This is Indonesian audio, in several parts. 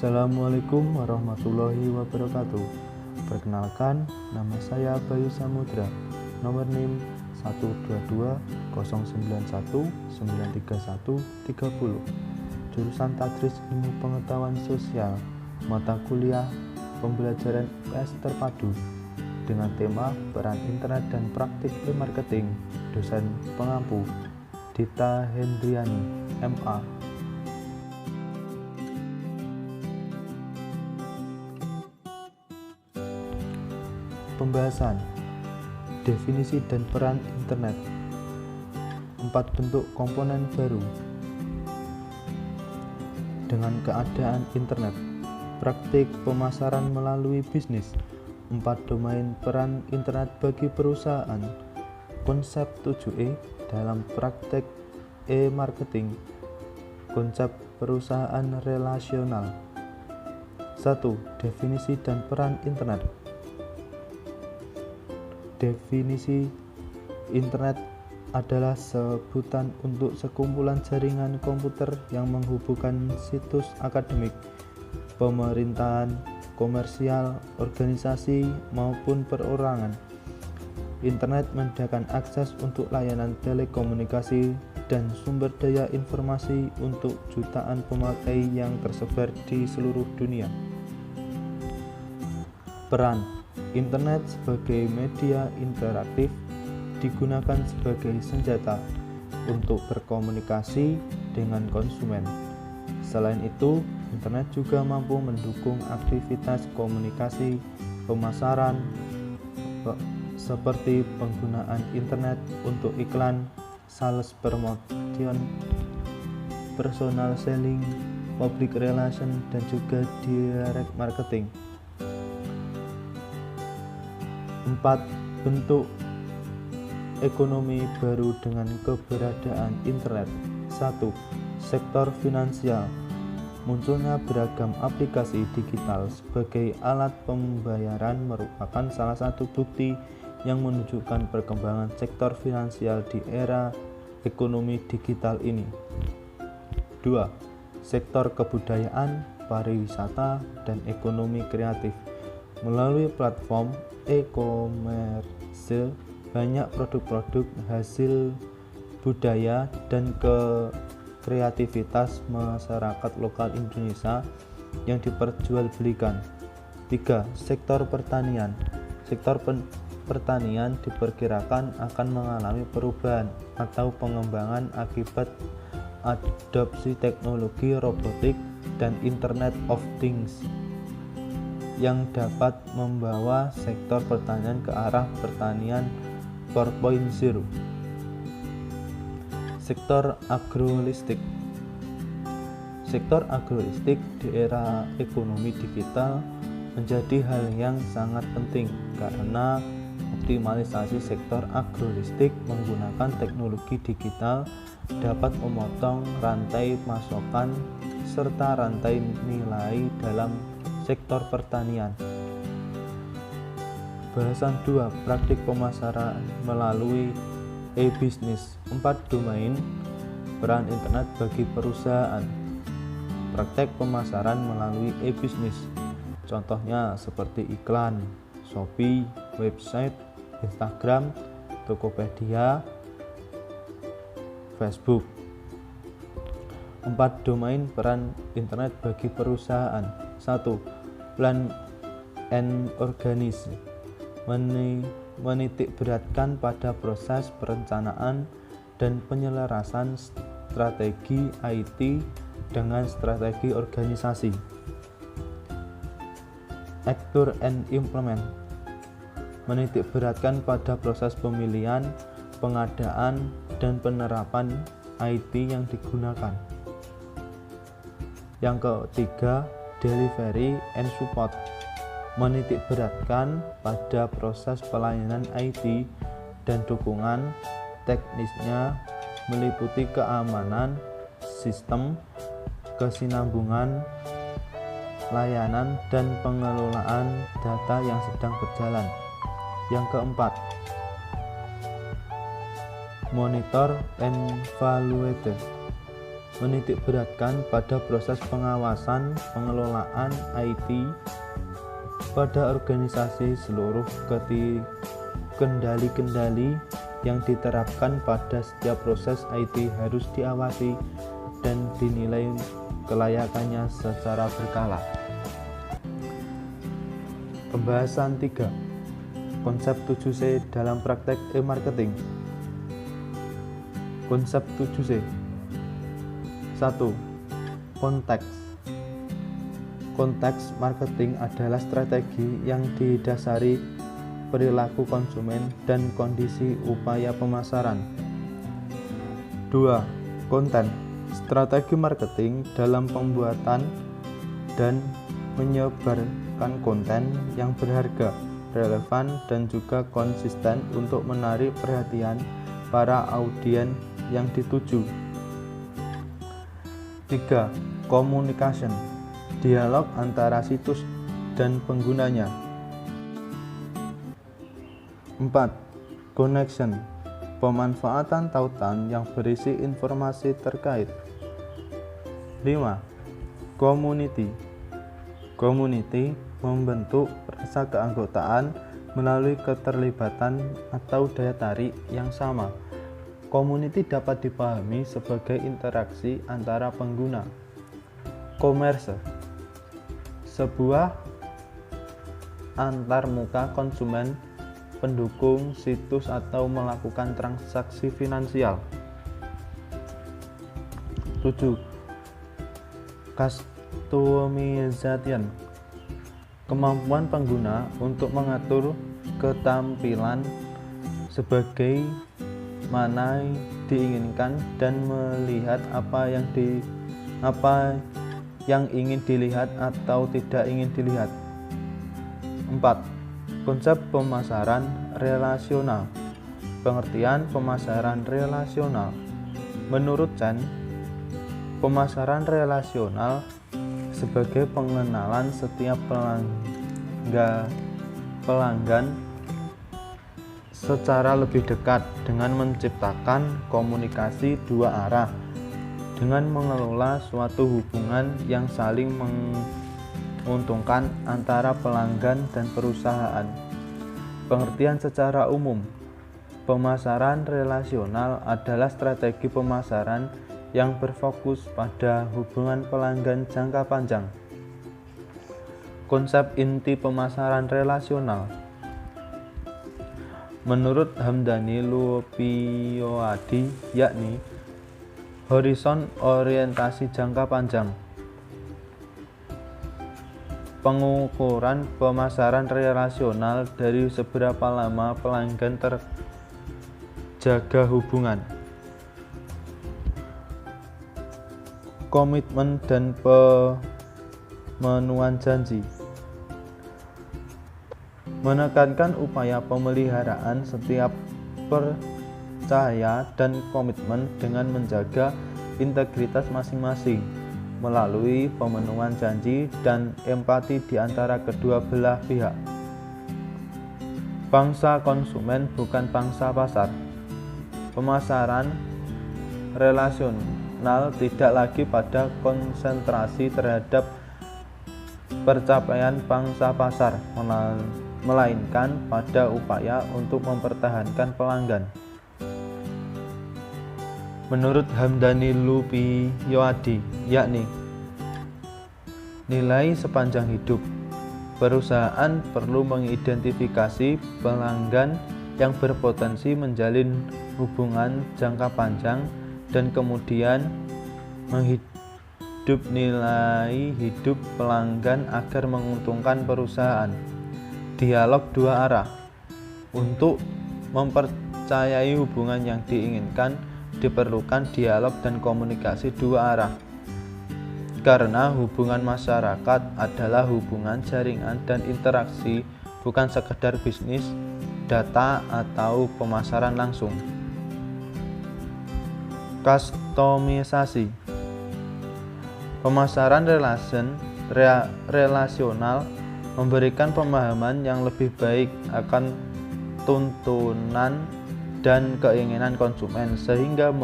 Assalamualaikum warahmatullahi wabarakatuh. Perkenalkan, nama saya Bayu Samudra, nomor NIM 12209193130, jurusan Tadris Ilmu Pengetahuan Sosial, mata kuliah pembelajaran IPS terpadu, dengan tema peran internet dan praktik e-marketing. Dosen pengampu Dita Hendriani, MA. Pembahasan definisi dan peran internet. 4 bentuk komponen baru. Dengan keadaan internet, praktik pemasaran melalui bisnis. 4 domain peran internet bagi perusahaan. Konsep 7E dalam praktek e-marketing. Konsep perusahaan relasional. 1. Definisi dan peran internet. Definisi internet adalah sebutan untuk sekumpulan jaringan komputer yang menghubungkan situs akademik, pemerintahan, komersial, organisasi, maupun perorangan. Internet menyediakan akses untuk layanan telekomunikasi dan sumber daya informasi untuk jutaan pemakai yang tersebar di seluruh dunia. Peran internet sebagai media interaktif digunakan sebagai senjata untuk berkomunikasi dengan konsumen. Selain itu, internet juga mampu mendukung aktivitas komunikasi pemasaran seperti penggunaan internet untuk iklan, sales promotion, personal selling, public relation, dan juga direct marketing. 4 bentuk ekonomi baru dengan keberadaan internet. 1. Sektor finansial. Munculnya beragam aplikasi digital sebagai alat pembayaran merupakan salah satu bukti yang menunjukkan perkembangan sektor finansial di era ekonomi digital ini. 2. Sektor kebudayaan, pariwisata, dan ekonomi kreatif. Melalui platform e-commerce, banyak produk-produk hasil budaya dan kreativitas masyarakat lokal Indonesia yang diperjualbelikan. 3. Sektor pertanian. Sektor pertanian diperkirakan akan mengalami perubahan atau pengembangan akibat adopsi teknologi robotik dan Internet of Things yang dapat membawa sektor pertanian ke arah pertanian 4.0. Sektor agrolistik. Sektor agrolistik di era ekonomi digital menjadi hal yang sangat penting karena optimalisasi sektor agrolistik menggunakan teknologi digital dapat memotong rantai pasokan serta rantai nilai dalam sektor pertanian. Bahasan 2. Praktik pemasaran melalui e-bisnis. 4 domain peran internet bagi perusahaan. Praktek pemasaran melalui e-bisnis. Contohnya seperti iklan, Shopee, website, Instagram, Tokopedia, Facebook. 4 domain peran internet bagi perusahaan. 1. Plan and organize. Menitik beratkan pada proses perencanaan dan penyelarasan strategi IT dengan strategi organisasi. Act and implement. Menitik beratkan pada proses pemilihan, pengadaan, dan penerapan IT yang digunakan. Yang ketiga, delivery and support. Menitik beratkan pada proses pelayanan IT dan dukungan teknisnya meliputi keamanan sistem, kesinambungan layanan, dan pengelolaan data yang sedang berjalan. Yang keempat, monitor and evaluate. menitikberatkan pada proses pengawasan pengelolaan IT pada organisasi. Seluruh kendali-kendali yang diterapkan pada setiap proses IT harus diawasi dan dinilai kelayakannya secara berkala. Pembahasan 3. Konsep 7C dalam praktek e-marketing. Konsep 7C. 1. Konteks. Konteks marketing adalah strategi yang didasari perilaku konsumen dan kondisi upaya pemasaran. 2. Konten. Strategi marketing dalam pembuatan dan menyebarkan konten yang berharga, relevan, dan juga konsisten untuk menarik perhatian para audiens yang dituju. 3. Communication. Dialog antara situs dan penggunanya. 4. Connection. Pemanfaatan tautan yang berisi informasi terkait. 5. Community. Community membentuk rasa keanggotaan melalui keterlibatan atau daya tarik yang sama. Community dapat dipahami sebagai interaksi antara pengguna. Commerce. Sebuah antarmuka konsumen, pendukung situs atau melakukan transaksi finansial. 7. Customization. Kemampuan pengguna untuk mengatur ketampilan sebagai mana diinginkan dan melihat apa yang ingin dilihat atau tidak ingin dilihat. 4. Konsep pemasaran relasional. Pengertian pemasaran relasional. Menurut Chen, pemasaran relasional sebagai pengenalan setiap pelanggan secara lebih dekat dengan menciptakan komunikasi dua arah dengan mengelola suatu hubungan yang saling menguntungkan antara pelanggan dan perusahaan. Pengertian secara umum, pemasaran relasional adalah strategi pemasaran yang berfokus pada hubungan pelanggan jangka panjang. Konsep inti pemasaran relasional. Menurut Hamdani Lupioadi, yakni horizon orientasi jangka panjang. Pengukuran pemasaran relasional dari seberapa lama pelanggan terjaga hubungan. Komitmen dan pemenuhan janji. Menekankan upaya pemeliharaan setiap percaya dan komitmen dengan menjaga integritas masing-masing melalui pemenuhan janji dan empati di antara kedua belah pihak. Bangsa konsumen bukan bangsa pasar. Pemasaran relasional tidak lagi pada konsentrasi terhadap pencapaian pangsa pasar, melainkan pada upaya untuk mempertahankan pelanggan. Menurut Hamdani Lupioadi, yakni nilai sepanjang hidup, perusahaan perlu mengidentifikasi pelanggan yang berpotensi menjalin hubungan jangka panjang dan kemudian menghidup nilai hidup pelanggan agar menguntungkan perusahaan. Dialog dua arah. Untuk mempercayai hubungan yang diinginkan diperlukan dialog dan komunikasi dua arah. Karena hubungan masyarakat adalah hubungan jaringan dan interaksi, bukan sekedar bisnis, data, atau pemasaran langsung. Customisasi. Pemasaran relasional memberikan pemahaman yang lebih baik akan tuntunan dan keinginan konsumen sehingga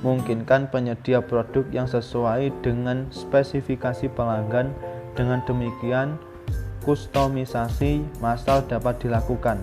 memungkinkan penyedia produk yang sesuai dengan spesifikasi pelanggan. Dengan demikian, kustomisasi massal dapat dilakukan.